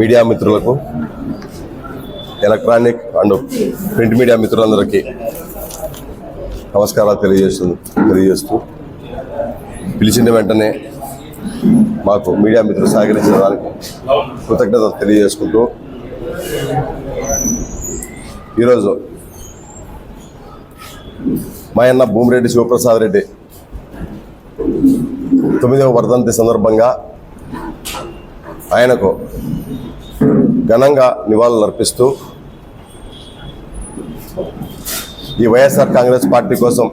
Media మిత్రులకు, electronic and print media మిత్రులందరికీ నమస్కారాలు తెలియజేస్తూ పిలిచిన వెంటనే మాకు మీడియా మిత్రులు సహకరించిన దానికి కృతజ్ఞతలు తెలియజేసుకుంటూ ఈరోజు మా అన్న భూమిరెడ్డి శివప్రసాద్ రెడ్డి 9వ వర్ధంతి సందర్భంగా ఆయనకు ఘనంగా నివాళులు అర్పిస్తూ ఈ వైఎస్ఆర్ కాంగ్రెస్ పార్టీ కోసం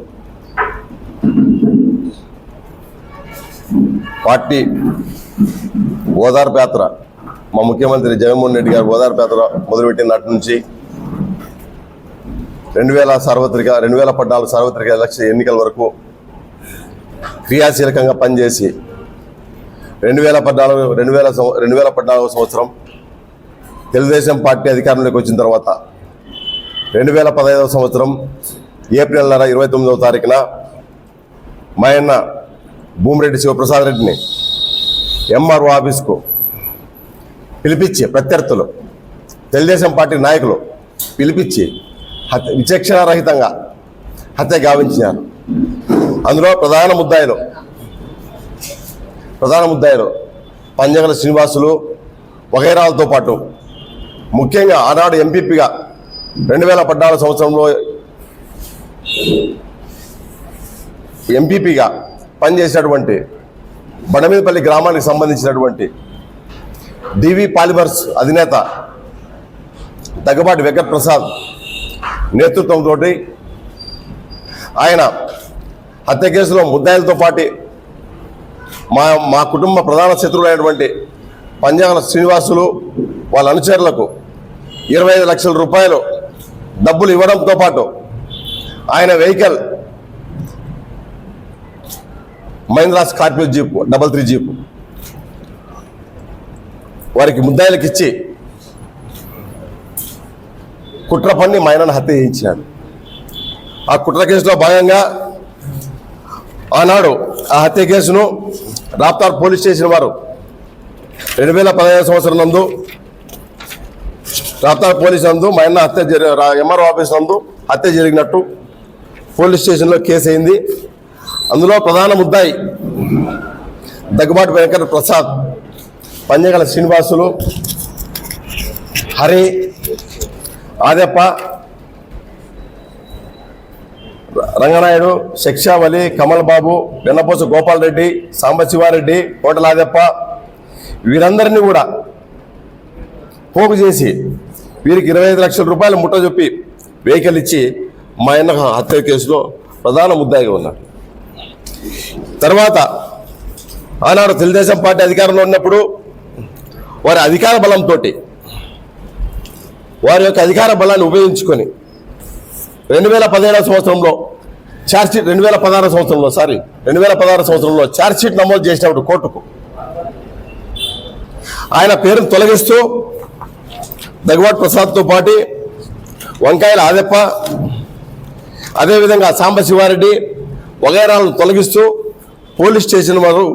పార్టీ ఓదార్పు యాత్ర మా ముఖ్యమంత్రి జగన్మోహన్ రెడ్డి గారు ఓదార్పు యాత్ర మొదలుపెట్టిన నాటి నుంచి 2014 సార్వత్రిక ఎన్నికల వరకు క్రియాశీలకంగా పనిచేసి 2014 సంవత్సరం తెలుగుదేశం పార్టీ అధికారంలోకి వచ్చిన తర్వాత 2015 సంవత్సరం ఏప్రిల్ 29వ తారీఖున మా అన్న భూమిరెడ్డి శివప్రసాద్ రెడ్డిని ఎంఆర్ఓ ఆఫీస్కు పిలిపించి ప్రత్యర్థులు తెలుగుదేశం పార్టీ నాయకులు పిలిపించి విచక్షణారహితంగా హత్య గావించినారు. అందులో ప్రధాన ముద్దాయిలు పంజగల శ్రీనివాసులు వగైరాలతో పాటు ముఖ్యంగా ఆనాడు ఎంపీపీగా 2014 సంవత్సరంలో ఎంపీపీగా పనిచేసినటువంటి బండమీదపల్లి గ్రామానికి సంబంధించినటువంటి డివి పాలిమర్స్ అధినేత దగ్గబాటి వెంకట ప్రసాద్ నేతృత్వంతో ఆయన హత్య కేసులో ముద్దాయిలతో పాటు మా కుటుంబ ప్రధాన శత్రువులైనటువంటి పంజాల శ్రీనివాసులు వాళ్ళ అనుచరులకు 25 లక్షల రూపాయలు డబ్బులు ఇవ్వడంతో పాటు ఆయన vehicle Mahindra Scorpio jeep 33 jeep వారికి ముద్దాయిలకు ఇచ్చి కుట్ర పన్ని మా ఆయనను హత్య చేయించినాడు. ఆ కుట్ర కేసులో భాగంగా ఆనాడు ఆ హత్య కేసును రాప్తార్ పోలీస్ స్టేషన్ వారు 2015 సంవత్సరం నందు రాప్తార్ పోలీస్ నందు మా అన్న ఎంఆర్ఓ ఆఫీస్ నందు హత్య జరిగినట్టు పోలీస్ స్టేషన్లో కేసు అయింది. అందులో ప్రధాన ముద్దాయి దగ్గబాటి వెంకట ప్రసాద్, పంజగల శ్రీనివాసులు, హరి, ఆదెప్ప, రంగనాయుడు, శిక్షావలి, కమల్ బాబు, వెన్నపోస గోపాల్ రెడ్డి, సాంబశివారెడ్డి, కోటల ఆదెప్ప వీరందరినీ కూడా పోగు చేసి వీరికి 25 లక్షల రూపాయలు ముట్ట చెప్పి వెహికల్ ఇచ్చి మా అన్న హత్య కేసులో ప్రధాన ముద్దాయిగా ఉన్నారు. తర్వాత ఆనాడు తెలుగుదేశం పార్టీ అధికారంలో ఉన్నప్పుడు వారి అధికార బలంతో వారి యొక్క అధికార బలాన్ని ఉపయోగించుకొని 2016 సంవత్సరంలో 2016 సంవత్సరంలో ఛార్జ్షీట్ నమోదు చేసినప్పుడు కోర్టుకు ఆయన పేరును తొలగిస్తూ దగ్గబాటి ప్రసాద్తో పాటు వంకాయల ఆదెప్ప, అదేవిధంగా సాంబశివారెడ్డి వగైరాలను తొలగిస్తూ పోలీస్ స్టేషన్ వారు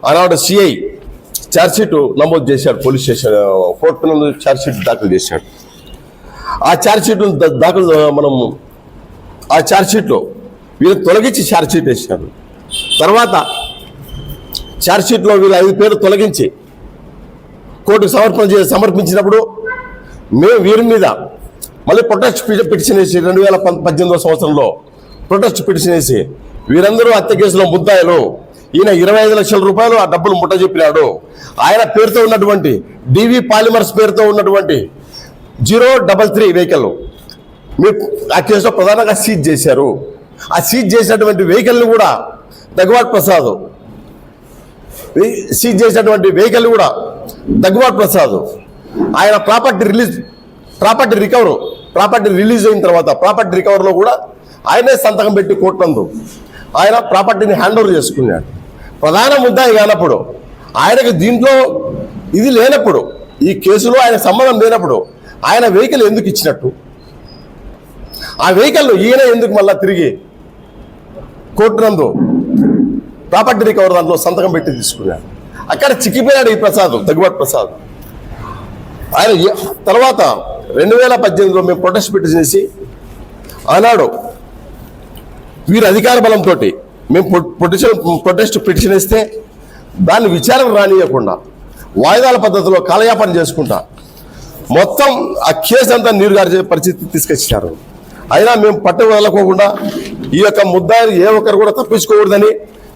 ఆనాడు సిఐ ఛార్జ్షీట్ నమోదు చేశాడు. పోలీస్ స్టేషన్ కోర్టు నందు ఛార్జ్షీట్ దాఖలు చేశాడు. ఆ ఛార్జ్షీట్లో వీళ్ళు తొలగించి ఛార్జ్షీట్ వేసినారు. తర్వాత ఛార్జ్షీట్లో వీళ్ళు 5 పేర్లు తొలగించి కోర్టుకు సమర్పించినప్పుడు మేము వీరి మీద మళ్ళీ ప్రొటెస్ట్ పిటిషన్ వేసి 2018 సంవత్సరంలో ప్రొటెస్ట్ పిటిషన్ వేసి వీరందరూ హత్య కేసులో ముద్దాయిలు, ఈయన 25 లక్షల రూపాయలు ఆ డబ్బులు ముట్ట చెప్పినాడు, ఆయన పేరుతో ఉన్నటువంటి డివి పాలిమర్స్ పేరుతో ఉన్నటువంటి 033 వెహికల్ మీరు ఆ కేసులో ప్రధానంగా సీజ్ చేశారు. ఆ సీజ్ చేసినటువంటి వెహికల్ని కూడా దగ్గబాటి ప్రసాద్ ఆయన ప్రాపర్టీ రిలీజ్ అయిన తర్వాత ప్రాపర్టీ రికవర్లో కూడా ఆయనే సంతకం పెట్టి కోర్టునందు ఆయన ప్రాపర్టీని హ్యాండ్ ఓవర్ చేసుకున్నాడు. ప్రధాన ముద్దాయి కానప్పుడు ఆయనకు దీంట్లో ఇది లేనప్పుడు, ఈ కేసులో ఆయన సంబంధం లేనప్పుడు ఆయన వెహికల్ ఎందుకు ఇచ్చినట్టు, ఆ వెహికల్ ఈయన ఎందుకు మళ్ళా తిరిగి కోర్టునందు ప్రాపర్టీ రికవర్ దాంట్లో సంతకం పెట్టి తీసుకున్నాడు. అక్కడ చిక్కిపోయాడు ఈ దగ్గబాటి ప్రసాద్. ఆయన తర్వాత 2018లో మేము ప్రొటెస్ట్ చేసి ఆనాడు వీరు అధికార బలంతో మేము ప్రొటెస్ట్ పిటిషన్ ఇస్తే దాన్ని విచారణ రానియకుండా వాయిదాల పద్ధతిలో కాలయాపన చేసుకుంటా మొత్తం ఆ కేసు అంతా నీరుగార్చే పరిస్థితి తీసుకొచ్చారు. అయినా మేము పట్టు వదలకోకుండా ఈ యొక్క ముద్దాయిలు ఏ ఒక్కరు కూడా తప్పించుకోకూడదని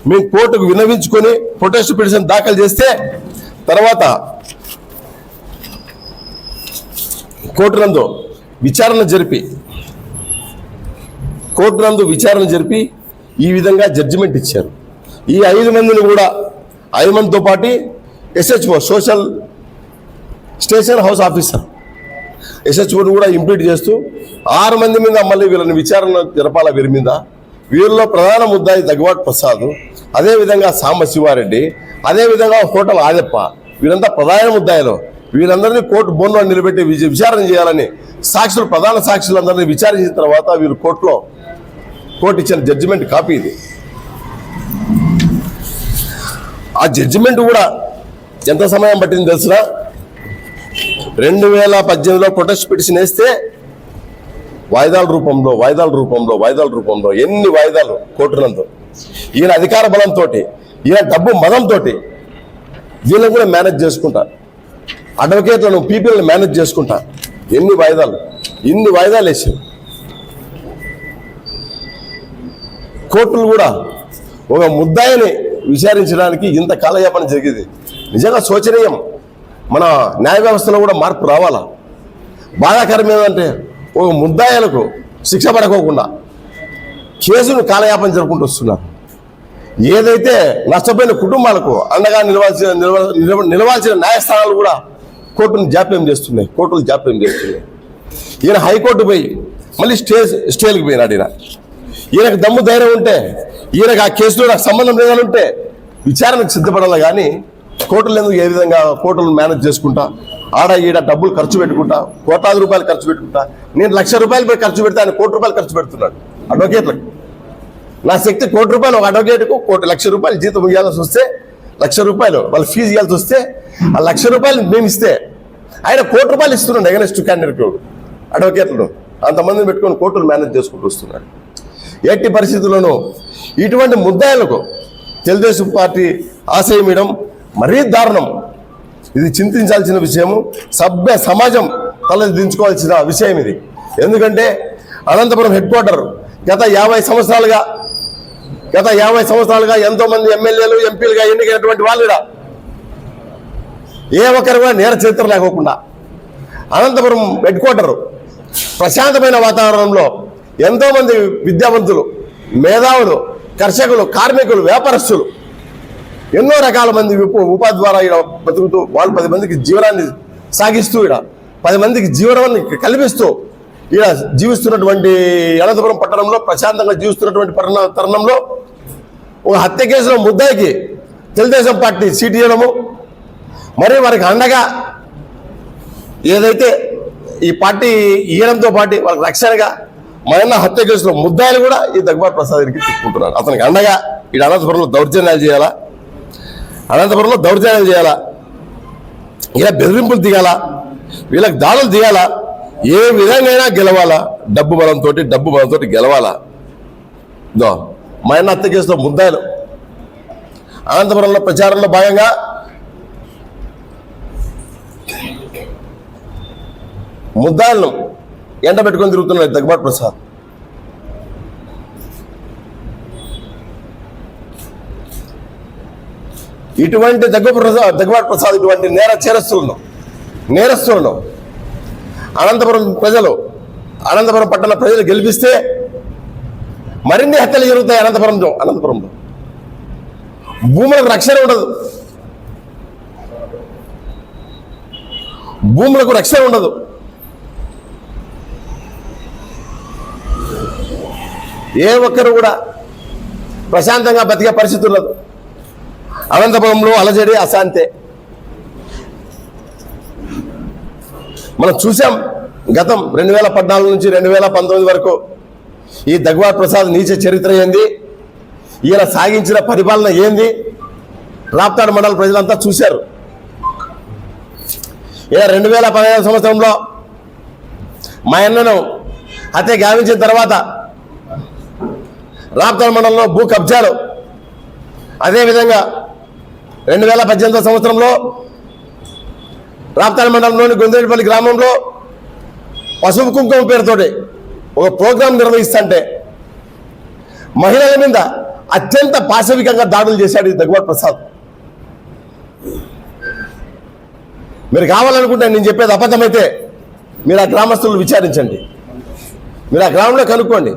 మేము కోర్టుకు విన్నవించుకొని ప్రొటెస్ట్ పిటిషన్ దాఖలు చేస్తే తర్వాత కోర్టు నందు విచారణ జరిపి ఈ విధంగా జడ్జిమెంట్ ఇచ్చారు. ఈ 5 మందిని కూడా 5 మందితో పాటు SHO social station house officer SHOని కూడా ఇంప్లీట్ చేస్తూ 6 మంది మీద మళ్ళీ వీళ్ళని విచారణ జరపాల. వీరి మీద వీరిలో ప్రధాన ముద్దాయి దగ్గుబాటి ప్రసాద్, అదేవిధంగా సాంబశివారెడ్డి, అదేవిధంగా హోటల్ ఆదెప్ప, వీరంతా ప్రధాన ముద్దాయిలు. వీరందరినీ కోర్టు బోన్లో నిలబెట్టి విచారణ చేయాలని ప్రధాన సాక్షులందరినీ విచారించిన తర్వాత వీళ్ళు కోర్టు ఇచ్చిన జడ్జిమెంట్ కాపీ ఇది. ఆ జడ్జిమెంట్ కూడా ఎంత సమయం పట్టింది తెలుసునా? 2018లో ప్రొటెస్ట్ పిటిషన్ వేస్తే వాయిదాల రూపంలో ఎన్ని వాయిదాలు కోర్టులంతో, ఈయన అధికార బలంతో, ఈయన డబ్బు మదంతో వీళ్ళని కూడా మేనేజ్ చేసుకుంటా, అడ్వకేట్లను పీపీలను మేనేజ్ చేసుకుంటా ఇన్ని వాయిదాలు వేసారు. కోర్టులు కూడా ఒక ముద్దాయిని విచారించడానికి ఇంత కాలయాపన జరిగింది. నిజంగా శోచనీయం. మన న్యాయ వ్యవస్థలో కూడా మార్పు రావాలా. బాధాకరం ఏంటంటే ఒక ముద్దాయిలకు శిక్ష పడకోకుండా కేసును కాలయాపన జరుపుకుంటూ వస్తున్నారు. ఏదైతే నష్టపోయిన కుటుంబాలకు అండగా నిలవాల్సిన న్యాయస్థానాలు కూడా కోర్టులు జాప్యం చేస్తున్నాయి. ఈయన హైకోర్టు పోయి మళ్ళీ స్టేలకు పోయినాడు. ఈయనకు దమ్ము ధైర్యం ఉంటే, ఈయనకు ఆ కేసులో నాకు సంబంధం లేదనుంటే విచారణకు సిద్ధపడాలి. కానీ కోర్టులు ఎందుకు ఏ విధంగా కోర్టులను మేనేజ్ చేసుకుంటా, ఆడ ఈడ డబ్బులు ఖర్చు పెట్టుకుంటా, కోట్లాది రూపాయలు ఖర్చు పెట్టుకుంటా, నేను ₹1,00,000 ఖర్చు పెడితే ఆయన ₹1,00,00,000 ఖర్చు పెడుతున్నాడు అడ్వకేట్లకు. నా శక్తి ₹1,00,00,000 ఒక అడ్వకేట్కు ₹1,00,000 జీతం ఇవ్వాల్సి వస్తే, ₹1,00,000 వాళ్ళు ఫీజు ఇవ్వాల్సి వస్తే ఆ ₹1,00,000 మేము ఇస్తే ఆయన ₹1,00,000 ఇస్తున్నాడు అగెన్స్ట్ క్యాండిడేట్ అడ్వకేట్లను. అంతమందిని పెట్టుకొని కోర్టులు మేనేజ్ చేసుకుంటూ వస్తున్నాడు. ఎట్టి పరిస్థితుల్లోనూ ఇటువంటి ముద్దాయిలకు తెలుగుదేశం పార్టీ ఆశయమియడం మరీ దారుణం. ఇది చింతించాల్సిన విషయము. సభ్య సమాజం తలదించుకోవాల్సిన విషయం ఇది. ఎందుకంటే అనంతపురం హెడ్ క్వార్టర్ గత 50 సంవత్సరాలుగా ఎంతో మంది ఎమ్మెల్యేలు ఎంపీలుగా ఎన్నికైనటువంటి వాళ్ళు ఏ ఒక్కరు కూడా నేర చరిత్ర లేకోకుండా అనంతపురం హెడ్ క్వార్టర్ ప్రశాంతమైన వాతావరణంలో ఎంతో మంది విద్యావంతులు, మేధావులు, కర్షకులు, కార్మికులు, వ్యాపారస్తులు ఎన్నో రకాల మంది ఉపాధి ద్వారా ఇక్కడ బతుకుతూ వాళ్ళు 10 మందికి జీవనాన్ని సాగిస్తూ 10 మందికి జీవనాన్ని కల్పిస్తూ ఇక్కడ జీవిస్తున్నటువంటి అనంతపురం పట్టణంలో ప్రశాంతంగా జీవిస్తున్నటువంటి తరుణంలో ఒక హత్య కేసులో ముద్దాయికి తెలుగుదేశం పార్టీ సీట్ ఇవ్వడము, మరి వారికి అండగా ఏదైతే ఈ పార్టీ ఇవ్వడంతో పాటు వాళ్ళకి రక్షణగా మన హత్య కేసులో ముద్దాయిలు కూడా ఈ దగ్గుబాటి ప్రసాద్కి తిప్పుకుంటున్నారు. అతనికి అండగా ఈ అనంతపురంలో దౌర్జన్యాలు చేయాలా, ఇలా బెదిరింపులు దిగాలా, వీళ్ళకి దాడులు దిగాలా, ఏ విధంగా గెలవాలా, డబ్బు బలంతో గెలవాలా. మా అన్న హత్య కేసులో ముద్దాయిలు అనంతపురంలో ప్రచారంలో భాగంగా ముద్దాయిలను ఎండ పెట్టుకొని తిరుగుతున్నాడు దగ్గుబాటి ప్రసాద్. ఇటువంటి దగ్గుబాటి ప్రసాద్ ఇటువంటి నేరస్తులను అనంతపురం పట్టణ ప్రజలు గెలిపిస్తే మరిన్ని హత్యలు జరుగుతాయి. అనంతపురంలో భూములకు రక్షణ ఉండదు. ఏ ఒక్కరు కూడా ప్రశాంతంగా బతికే పరిస్థితి ఉండదు. అనంతపురంలో అలజడి, అశాంతే మనం చూసాం. గతం 2014 నుంచి 2019 వరకు ఈ దగ్గుబాటి ప్రసాద్ నీచ చరిత్ర ఏంది, ఈయన సాగించిన పరిపాలన ఏంది రాప్తాడు మండల ప్రజలంతా చూశారు. ఇలా 2015 సంవత్సరంలో మా అన్నను హత్య గావించిన తర్వాత రాప్తాడు మండలంలో భూ కబ్జాలు, అదేవిధంగా 2018 సంవత్సరంలో రాప్తాడు మండలంలోని గొందేటిపల్లి గ్రామంలో పసుపు కుంకుమ పేరుతోటి ఒక ప్రోగ్రాం నిర్వహిస్తుంటే మహిళల మీద అత్యంత పాశవికంగా దాడులు చేశాడు ఈ దగ్గుబాటి ప్రసాద్. మీరు కావాలనుకుంటే నేను చెప్పేది అబద్ధమైతే మీరు ఆ గ్రామస్తులు విచారించండి, మీరు ఆ గ్రామంలో కనుక్కోండి.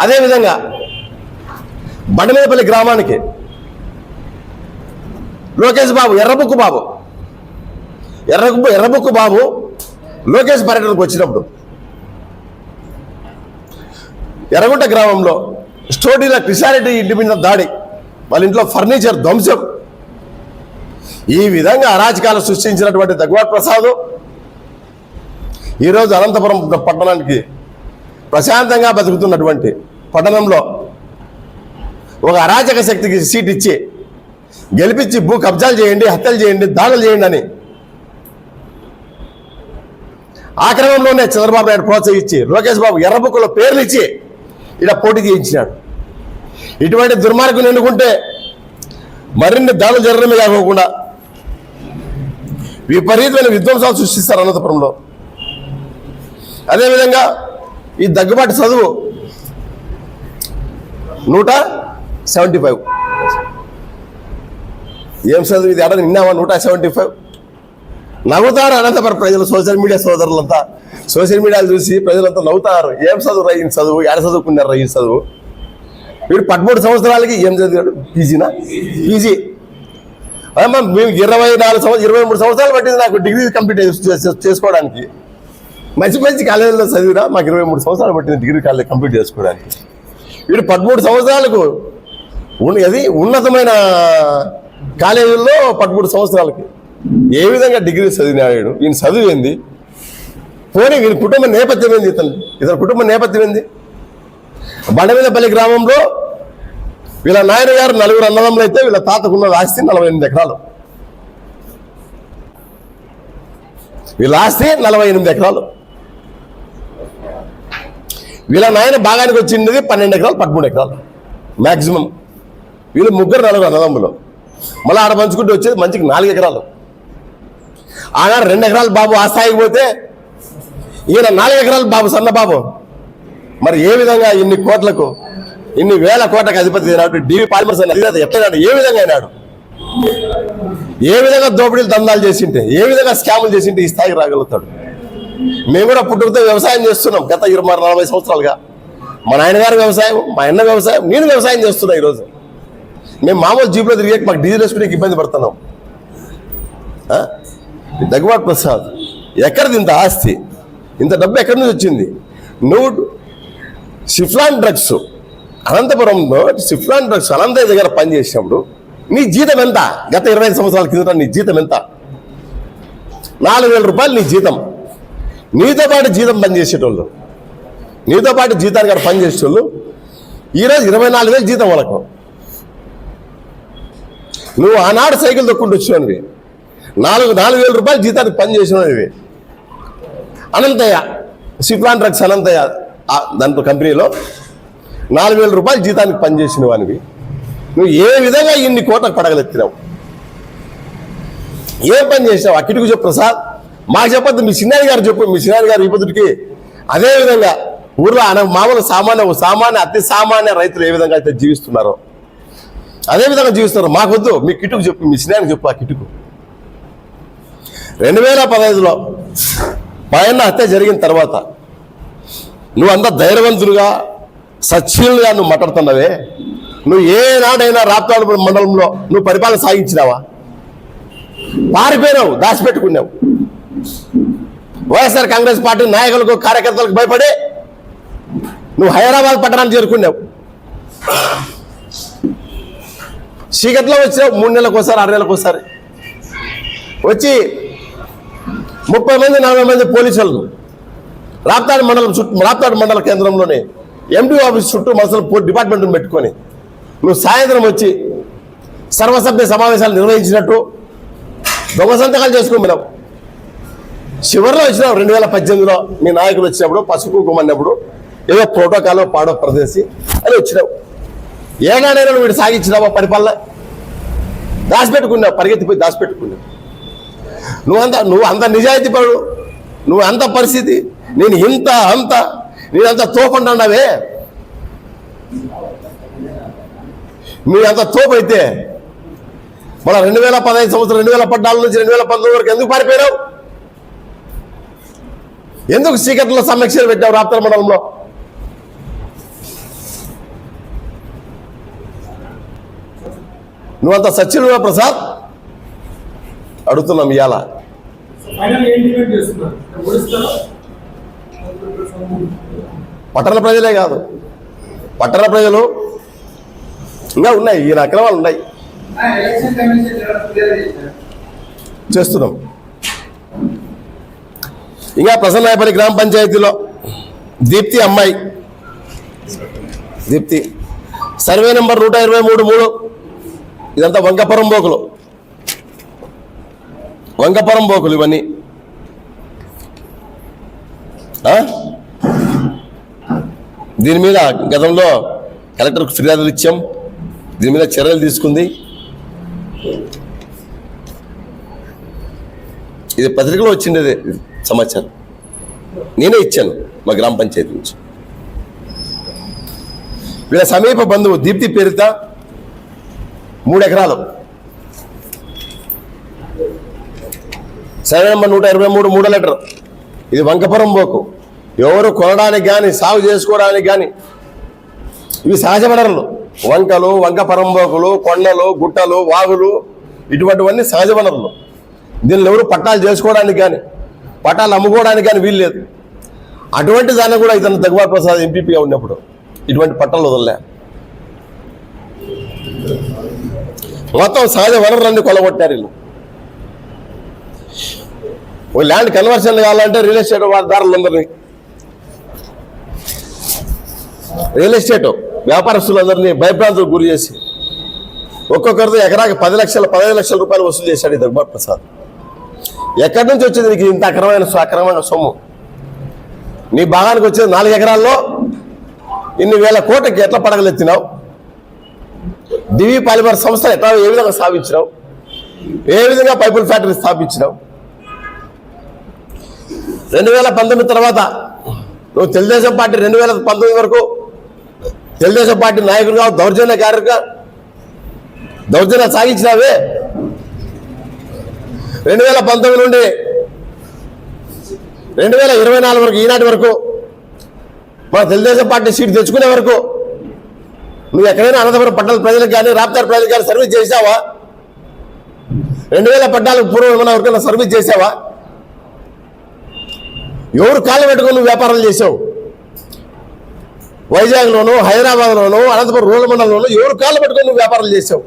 అదేవిధంగా బండమీదపల్లి గ్రామానికి లోకేష్ బాబు ఎర్రబుక్కు బాబు లోకేష్ పర్యటనకు వచ్చినప్పుడు ఎర్రగుంట గ్రామంలో స్టోడీల కృష్ణారెడ్డి ఇంటి మీద దాడి, వాళ్ళ ఇంట్లో ఫర్నిచర్ ధ్వంసం, ఈ విధంగా అరాచకాలు సృష్టించినటువంటి దగ్గుబాటి ప్రసాద్ ఈరోజు అనంతపురం పట్టణానికి ప్రశాంతంగా బతుకుతున్నటువంటి పట్టణంలో ఒక అరాచక శక్తికి సీట్ ఇచ్చి గెలిపించి భూ కబ్జాలు చేయండి, హత్యలు చేయండి, దాడులు చేయండి అని ఆ క్రమంలోనే చంద్రబాబు నాయుడు ప్రోత్సహించి లోకేష్ బాబు ఎర్రబుక్కులో పేర్లు ఇచ్చి ఇలా పోటీ చేయించినాడు. ఇటువంటి దుర్మార్గం ఎన్నుకుంటే మరిన్ని దాడులు జరగడమే కాకుండా విపరీతమైన విధ్వంసాలు సృష్టిస్తారు అనంతపురంలో. అదేవిధంగా ఈ దగ్గుబాటి చదువు 175 ఏం చదువు ఇది? అడగ నిన్నావా 175? నవ్వుతారు అనంతపురం ప్రజలు, సోషల్ మీడియా సోదరులంతా సోషల్ మీడియాలు చూసి ప్రజలంతా నవ్వుతారు. ఏం చదువు రయ్యింది చదువు, ఎడ చదువుకున్నారు రయ్యింది చదువు. వీడు 13 సంవత్సరాలకి ఏం చదివాడు? పీజీ. మేము 23 సంవత్సరాలు పట్టింది నాకు డిగ్రీ కంప్లీట్ చేసుకోవడానికి. మంచి కాలేజీలో చదివినా మాకు 23 సంవత్సరాలు పట్టింది డిగ్రీ కాలేజ్ కంప్లీట్ చేసుకోవడానికి. వీడు 13 సంవత్సరాలకు ఉన్నతమైన కాలేజీల్లో 13 సంవత్సరాలకి ఏ విధంగా డిగ్రీ చదివినాడు? ఈయన చదివింది పోనీ వీళ్ళ కుటుంబ నేపథ్యం ఏంది? ఇతని కుటుంబ నేపథ్యం ఏంది? బండమీదపల్లి గ్రామంలో వీళ్ళ నాయన గారు 4 అన్నదమ్ములు అయితే వీళ్ళ తాతకున్న ఆస్తి 48 ఎకరాలు. వీళ్ళ ఆస్తి 48 ఎకరాలు. వీళ్ళ నాయన భాగానికి వచ్చింది 12 ఎకరాలు 13 ఎకరాలు మ్యాక్సిమం. వీళ్ళు 4 అన్నదమ్ములు. మళ్ళీ ఆడ పంచుకుంటూ వచ్చేది మంచికి 4 ఎకరాలు. ఆనాడు 2 ఎకరాలు బాబు ఆ స్థాయికి పోతే ఈయన 4 ఎకరాలు బాబు సన్నబాబు. మరి ఏ విధంగా ఇన్ని కోట్లకు ఇన్ని వేల కోట్లకు అధిపతి అయినాడు డివి పాలిమర్స్ అధినేత ఎట్లయినాడు? ఏ విధంగా అయినాడు? ఏ విధంగా దోపిడీలు దందాలు చేసింటే, ఏ విధంగా స్కాములు చేసింటే ఈ స్థాయికి రాగలుగుతాడు? మేము కూడా పుట్టుకతో వ్యవసాయం చేస్తున్నాం గత 40 సంవత్సరాలుగా. మా నాయనగారు వ్యవసాయం, మా అన్న వ్యవసాయం, నేను వ్యవసాయం చేస్తున్నా. ఈరోజు మేము మామూలు జీపులో తిరిగే మాకు డీజిల్ వేసుకునే ఇబ్బంది పడుతున్నాం. దగ్గుబాటి ప్రసాద్ ఎక్కడిది ఇంత ఆస్తి, ఇంత డబ్బు ఎక్కడి నుంచి వచ్చింది? నువ్వు సిఫ్లాన్ డ్రగ్స్ అనంతపురంలో సిఫ్లాన్ డ్రగ్స్ అనంతయ్య దగ్గర పనిచేసినప్పుడు నీ జీతం ఎంత? గత 25 సంవత్సరాల కిందట నీ జీతం ఎంత? 4,000 రూపాయలు నీ జీతం. నీతో పాటు జీతం పనిచేసేటోళ్ళు, నీతో పాటు జీతానికి గారు పనిచేసేటోళ్ళు ఈరోజు 24,000 జీతం వాళ్ళకు. నువ్వు ఆనాడు సైకిల్ తొక్కుంటూ వచ్చినవి 4,000 రూపాయలు జీతానికి పనిచేసినవి. అనంతయ్య సిఫ్లాన్ డ్రగ్స్ అనంతయ్య దాంట్లో కంపెనీలో 4,000 రూపాయలు జీతానికి పనిచేసిన వానివి. నువ్వు ఏ విధంగా ఇన్ని కోట్లకు పడగలెత్తినావు? ఏం పని చేసినావు? అక్కిటికి చెప్పు ప్రసాద్, మాకు చెప్పొద్దు. మీ చిన్నారి గారు చెప్పు. మీ చిన్నారి గారు ఇప్పటికి అదేవిధంగా ఊర్లో మామూలు సామాన్య అతి సామాన్య రైతులు ఏ విధంగా అయితే జీవిస్తున్నారో అదేవిధంగా జీవిస్తున్నారు. మాకొద్దు, మీ కిటుకు చెప్పు, మీ చిన్నారికి చెప్పు. ఆ కిటుకు 2015లో పైన హత్య జరిగిన తర్వాత నువ్వు అంత ధైర్యవంతులుగా సచ్చీలుగా నువ్వు మాట్లాడుతున్నావే. నువ్వు ఏనాడైనా రాప్తాడు మండలంలో నువ్వు పరిపాలన సాగించినావా? పారిపోయినావు, దాచిపెట్టుకున్నావు. వైఎస్ఆర్ కాంగ్రెస్ పార్టీ నాయకులకు కార్యకర్తలకు భయపడి నువ్వు హైదరాబాద్ పట్టణానికి చేరుకున్నావు. చీకట్లో వచ్చినావు 3 నెలలకు ఒకసారి 6 నెలలకు ఒకసారి వచ్చి 30 మంది 40 మంది పోలీసులను రాప్తాడు మండల కేంద్రంలోనే ఎండి ఆఫీస్ చుట్టూ మనుషులు డిపార్ట్మెంట్ను పెట్టుకొని నువ్వు సాయంత్రం వచ్చి సర్వసభ్య సమావేశాలు నిర్వహించినట్టు దొంగ సంతకాలు చేసుకున్నావు. చివరిలో వచ్చినావు 2018లో మీ నాయకులు వచ్చినప్పుడు పసుపు కుంకుమన్నప్పుడు ఏదో ప్రోటోకాల్ పాడో ప్రదేశి అని వచ్చినావు. ఏనాడైనా వీడు సాగించినావా పరిపాలన? దాచిపెట్టుకున్నావు, పరిగెత్తిపోయి దాచిపెట్టుకున్నావు. నువ్వు అంత నిజాయితీ పడు, నువ్వు అంత పరిస్థితి, నేను నేనంత తోపంటున్నావే. మీరు అంత తోపు అయితే మన 2015 సంవత్సరం 2014 నుంచి 2019 వరకు ఎందుకు పారిపోయినావు? ఎందుకు చీకట్లో సమీక్షలు పెట్టావు రాప్తాడు మండలంలో? నువ్వంత సచివుడుగా ప్రసాద్ అడుగుతున్నాం. ఇవాళ పట్టణ ప్రజలే కాదు, పట్టణ ప్రజలు ఇంకా ఉన్నాయి, ఈ అక్రమాలు ఉన్నాయి, చేస్తున్నాం. ఇంకా ప్రసన్నాయపల్లి గ్రామ పంచాయతీలో దీప్తి అమ్మాయి, దీప్తి సర్వే నెంబర్ 123 ఇదంతా వంకపురం బోకులు ఇవన్నీ. దీని మీద గతంలో కలెక్టర్కు ఫిర్యాదులు ఇచ్చాం, దీని మీద చర్యలు తీసుకుంది. ఇది పత్రికలో వచ్చిండేది సమాచారం, నేనే ఇచ్చాను మా గ్రామ పంచాయతీ నుంచి. వీళ్ళ సమీప బంధువు దీప్తి పేరిత 3 ఎకరాలు, సర్వే నెంబర్ 123 3వ లెటర్. ఇది వంకపురం బోకు. ఎవరు కొనడానికి కానీ సాగు చేసుకోవడానికి కానీ ఇవి సహజ వనరులు. వంకలు, వంక పరంబోకులు, కొండలు, గుట్టలు, వాగులు, ఇటువంటివన్నీ సహజ వనరులు. దీనిలో ఎవరు పట్టాలు చేసుకోవడానికి కానీ పట్టాలు అమ్ముకోవడానికి కానీ వీలు లేదు. అటువంటి దాన్ని కూడా ఇతను దగ్గుబాటి ప్రసాద్ ఎంపీపీగా ఉన్నప్పుడు ఇటువంటి పట్టాలు వదలలే. మొత్తం సహజ వనరులన్నీ కొలగొట్టారు వీళ్ళు. ల్యాండ్ కన్వర్షన్ కావాలంటే రియల్ ఎస్టేట్ వాటాదారులందరినీ, రియల్ ఎస్టేట్ వ్యాపారస్తులందరినీ భయభ్రాంతులకు గురి చేసి ఒక్కొక్కరితో ఎకరాకి 15 లక్షల రూపాయలు వసూలు చేశాడు ఈ దగ్గుబాటి ప్రసాద్. ఎక్కడి నుంచి వచ్చింది నీకు ఇంత అక్రమమైన సొమ్ము? నీ భాగానికి వచ్చేది 4 ఎకరాల్లో ఇన్ని వేల కోట్లకి ఎట్లా పడగలెత్తినావు? దివి పాలిమర్ సంస్థ ఎట్లా ఏ విధంగా స్థాపించినావు? ఏ విధంగా పైపుల ఫ్యాక్టరీ స్థాపించినావు? 2019 తర్వాత నువ్వు తెలుగుదేశం పార్టీ 2019 వరకు తెలుగుదేశం పార్టీ నాయకుడిగా దౌర్జన్యం సాగించినావే. 2019 నుండి 2024 వరకు, ఈనాటి వరకు మన తెలుగుదేశం పార్టీ సీట్ తెచ్చుకునే వరకు నువ్వు ఎక్కడైనా అనంతపురం పట్టణ ప్రజలకు కానీ రాప్తాడు ప్రజలకు కానీ సర్వీస్ చేసావా? 2014 పూర్వం ఏమైనా ఎవరికైనా సర్వీస్ చేసావా? ఎవరు కాళ్ళు పెట్టుకుని నువ్వు వ్యాపారాలు చేసావు? వైజాగ్లోను, హైదరాబాద్లోను, అనంతపురం రూరల్ మండలంలోను ఎవరు కాళ్ళు పెట్టుకుని నువ్వు వ్యాపారాలు చేసావు?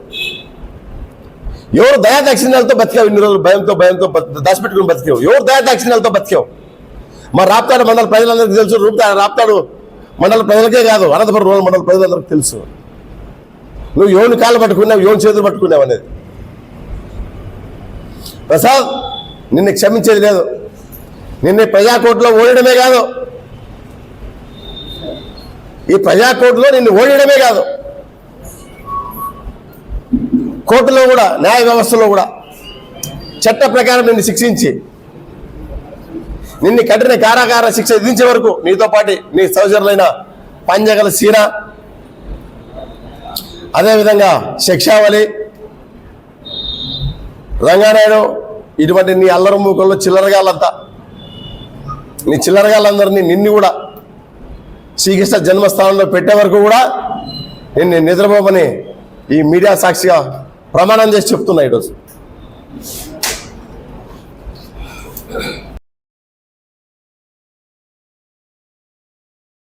ఎవరు దయాదాక్షిణ్యాలతో బతికావు? ఇన్ని రోజులు భయంతో దాచిపెట్టుకుని బతికావు. ఎవరు దయాదాక్షిణ్యాలతో బతికావు? మా రాప్తాడు మండల ప్రజలందరికీ తెలుసు. రాప్తాడు మండల ప్రజలకే కాదు, అనంతపురం రూరల్ మండల ప్రజలందరికీ తెలుసు. నువ్వు ఎవరిని కాళ్ళు పట్టుకున్నావు, ఎవరిని చేతులు పట్టుకున్నావు అనేది. ప్రసాద్, నిన్ను క్షమించేది లేదు. నిన్ను ప్రజాకోర్టులో ఓడడమే కాదు, ఈ ప్రజాకోర్టులో నిన్ను ఓడడమే కాదు, కోర్టులో కూడా, న్యాయ వ్యవస్థలో కూడా చట్ట ప్రకారం నిన్ను శిక్షించి నిన్ను కఠిన కారాగార శిక్ష విధించే వరకు నీతో పాటు నీ సహచరులైన పంజగల సీనా, అదేవిధంగా శిక్షావళి, రంగానాయుడు, ఇటువంటి నీ అల్లరి మూకల్లో చిల్లరగాళ్ళంతా, నీ చిల్లరగాళ్ళందరినీ నిన్ను కూడా శ్రీకృష్ణ జన్మస్థానంలో పెట్టే వరకు కూడా నిన్ను నిద్రపోమని ఈ మీడియా సాక్షిగా ప్రమాణం చేసి చెప్తున్నా ఈరోజు.